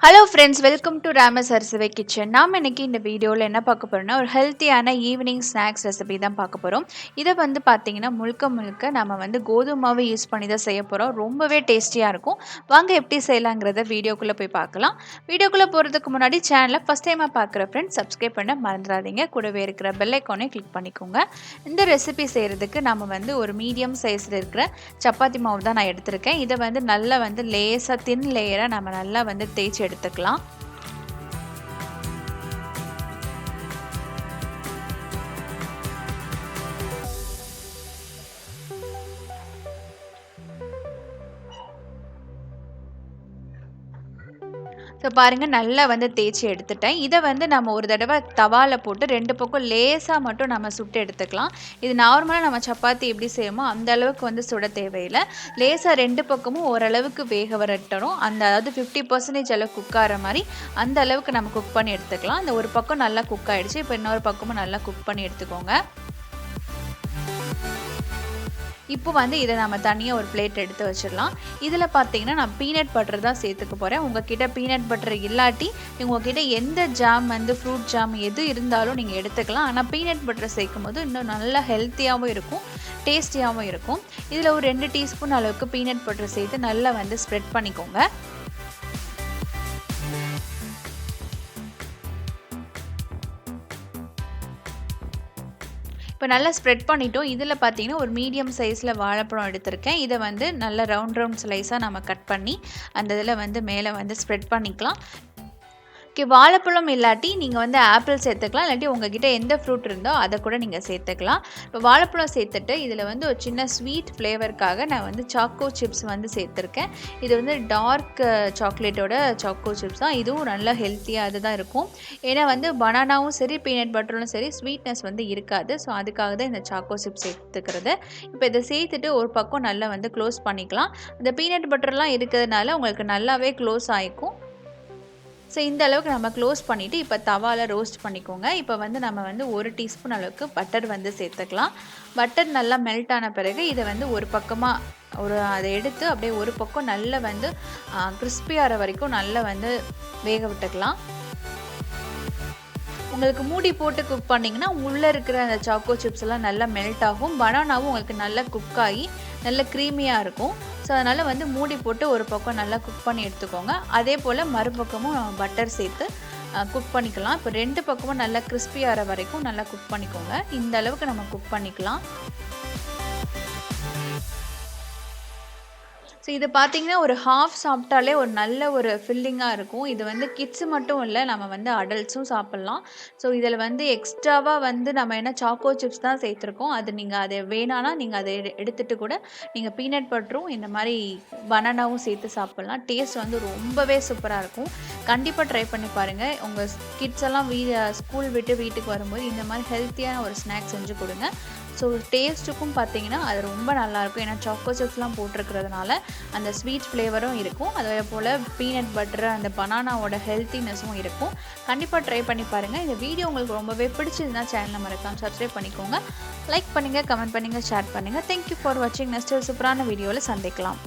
Hello friends, welcome to ராமஸ் அரசவை kitchen. நாம் இன்னைக்கு இந்த வீடியோவில் என்ன பார்க்க போகிறோம்னா, ஒரு ஹெல்த்தியான ஈவினிங் ஸ்நாக்ஸ் ரெசிபி தான் பார்க்க போகிறோம். இதை வந்து பார்த்தீங்கன்னா முழுக்க முழுக்க நம்ம வந்து கோதுமை மாவு யூஸ் பண்ணி தான் செய்ய போகிறோம். ரொம்பவே டேஸ்டியாக இருக்கும். வாங்க எப்படி செய்யலாங்கிறத வீடியோக்குள்ளே போய் பார்க்கலாம். வீடியோக்குள்ளே போகிறதுக்கு முன்னாடி சேனலை ஃபஸ்ட் டைமாக பார்க்குற ஃப்ரெண்ட்ஸ் சப்ஸ்கிரைப் பண்ண மறந்துடாதீங்க. கூடவே இருக்கிற பெல் ஐக்கானை கிளிக் பண்ணிக்கோங்க. இந்த ரெசிபி செய்கிறதுக்கு நம்ம வந்து ஒரு மீடியம் சைஸில் இருக்கிற சப்பாத்தி மாவு தான் நான் எடுத்திருக்கேன். இதை வந்து நல்லா வந்து லேசாக தின் லேயராக நம்ம நல்லா வந்து தேய்ச்சி எடுத்துக்கலாம். ஸோ பாருங்கள், நல்லா வந்து தேய்ச்சி எடுத்துட்டேன். இதை வந்து நம்ம ஒரு தடவை தவாவில் போட்டு 2 பக்கம் லேசாக மட்டும் நம்ம சுட்டு எடுத்துக்கலாம். இது நார்மலாக நம்ம சப்பாத்தி எப்படி செய்வோமோ அந்த அளவுக்கு வந்து சுட தேவையில்லை. லேசாக 2 பக்கமும் ஓரளவுக்கு வேக வரட்டணும். அதாவது 50% அளவு குக் ஆகிற மாதிரி அந்த அளவுக்கு நம்ம குக் பண்ணி எடுத்துக்கலாம். அந்த ஒரு பக்கம் நல்லா குக் ஆகிடுச்சு. இப்போ இன்னொரு பக்கமும் நல்லா குக் பண்ணி எடுத்துக்கோங்க. இப்போ வந்து இதை நம்ம தனியாக ஒரு பிளேட் எடுத்து வச்சிடலாம். இதில் பார்த்தீங்கன்னா நான் பீனட் பட்டர் தான் சேர்த்துக்க போகிறேன். உங்ககிட்ட பீனட் பட்டர் இல்லாட்டி உங்ககிட்ட எந்த ஜாம் வந்து ஃப்ரூட் ஜாம் எது இருந்தாலும் நீங்கள் எடுத்துக்கலாம். ஆனால் பீனட் பட்டர் சேர்க்கும் போது இன்னும் நல்லா ஹெல்த்தியாகவும் இருக்கும், டேஸ்டியாகவும் இருக்கும். இதில் ஒரு 2 டீஸ்பூன் அளவுக்கு பீனட் பட்டர் சேர்த்து நல்லா வந்து ஸ்ப்ரெட் பண்ணிக்கோங்க. இப்போ நல்லா ஸ்ப்ரெட் பண்ணிட்டோம். இதில் பார்த்தீங்கன்னா ஒரு மீடியம் சைஸில் வாழைப்பழம் எடுத்திருக்கேன். இதை வந்து நல்லா ரவுண்ட் ஸ்லைஸாக நம்ம கட் பண்ணி அந்த இதில் வந்து மேலே வந்து ஸ்ப்ரெட் பண்ணிக்கலாம். வாழைப்பழம் இல்லாட்டி நீங்கள் வந்து ஆப்பிள் சேர்த்துக்கலாம். இல்லாட்டி உங்ககிட்ட எந்த ஃப்ரூட் இருந்தோ அதை கூட நீங்கள் சேர்த்துக்கலாம். இப்போ வாழைப்பழம் சேர்த்துட்டு இதில் வந்து ஒரு சின்ன ஸ்வீட் ஃப்ளேவருக்காக நான் வந்து சாக்கோ சிப்ஸ் வந்து சேர்த்துருக்கேன். இது வந்து டார்க் சாக்லேட்டோட சாக்கோ சிப்ஸ் தான். இதுவும் நல்லா ஹெல்த்தியாக அதுதான் இருக்கும். ஏன்னா வந்து பனானாவும் சரி பீனட் பட்டரும் சரி ஸ்வீட்னஸ் வந்து இருக்காது. ஸோ அதுக்காக தான் இந்த சாக்கோ சிப்ஸ் சேர்த்துக்கிறது. இப்போ இதை சேர்த்துட்டு ஒரு பக்கம் நல்லா வந்து க்ளோஸ் பண்ணிக்கலாம். இந்த பீனட் பட்டர்லாம் இருக்கிறதுனால உங்களுக்கு நல்லாவே க்ளோஸ் ஆகிக்கும். ஸோ இந்த அளவுக்கு நம்ம க்ளோஸ் பண்ணிவிட்டு இப்போ தவாவில் ரோஸ்ட் பண்ணிக்கோங்க. இப்போ வந்து நம்ம வந்து 1 டீஸ்பூன் அளவுக்கு பட்டர் வந்து சேர்த்துக்கலாம். பட்டர் நல்லா மெல்ட் ஆன பிறகு இதை வந்து ஒரு பக்கமாக அதை எடுத்து அப்படியே ஒரு பக்கம் நல்லா வந்து கிறிஸ்பியாகிற வரைக்கும் நல்லா வந்து வேக விட்டுக்கலாம். உங்களுக்கு மூடி போட்டு குக் பண்ணிங்கன்னா உள்ளே இருக்கிற அந்த சாக்கோ சிப்ஸ் எல்லாம் நல்லா மெல்ட் ஆகும். பனானாவும் உங்களுக்கு நல்லா குக் ஆகி நல்ல க்ரீமியாக இருக்கும். ஸோ அதனால் வந்து மூடி போட்டு ஒரு பக்கம் நல்லா குக் பண்ணி எடுத்துக்கோங்க. அதே போல் மறுபக்கமும் நம்ம பட்டர் சேர்த்து குக் பண்ணிக்கலாம். இப்போ 2 பக்கமும் நல்லா கிறிஸ்பி ஆகிற வரைக்கும் நல்லா குக் பண்ணிக்கோங்க. இந்த அளவுக்கு நம்ம குக் பண்ணிக்கலாம். ஸோ இது பார்த்திங்கன்னா ஒரு ஹாஃப் சாப்பிட்டாலே ஒரு நல்ல ஒரு ஃபில்லிங்காக இருக்கும். இது வந்து கிட்ஸு மட்டும் இல்லை, நம்ம வந்து அடல்ட்ஸும் சாப்பிட்லாம். ஸோ இதில் வந்து எக்ஸ்ட்ராவாக வந்து நம்ம என்ன சாக்கோ சிப்ஸ் தான் சேர்த்துருக்கோம். அது நீங்கள் அதை வேணான்னா நீங்கள் அதை எடுத்துகிட்டு கூட நீங்கள் பீனட் பட்டரும் இந்த மாதிரி பனானாவும் சேர்த்து சாப்பிட்லாம். டேஸ்ட் வந்து ரொம்பவே சூப்பராக இருக்கும். கண்டிப்பாக ட்ரை பண்ணி பாருங்கள். உங்கள் கிட்ஸ் எல்லாம் ஸ்கூல் விட்டு வீட்டுக்கு வரும்போது இந்த மாதிரி ஹெல்த்தியான ஒரு ஸ்நாக்ஸ் செஞ்சு கொடுங்க. ஸோ டேஸ்ட்டுக்கும் பார்த்தீங்கன்னா அது ரொம்ப நல்லாயிருக்கும். ஏன்னா சாக்கோ சிப்ஸ்லாம் போட்டிருக்கிறதுனால அந்த ஸ்வீட் ஃப்ளேவரும் இருக்கும். அதே போல் பீனட் பட்டர் அந்த பனானாவோட ஹெல்த்தினஸும் இருக்கும். கண்டிப்பாக ட்ரை பண்ணி பாருங்கள். இந்த வீடியோ உங்களுக்கு ரொம்பவே பிடிச்சிருந்தா சேனலை மறக்காமல் சப்ஸ்கிரைப் பண்ணிக்கோங்க. லைக் பண்ணுங்கள், கமெண்ட் பண்ணுங்கள், ஷேர் பண்ணுங்கள். தேங்க்யூ ஃபார் வாட்சிங். நெக்ஸ்ட் ஒரு சூப்பரான வீடியோவில் சந்திக்கலாம்.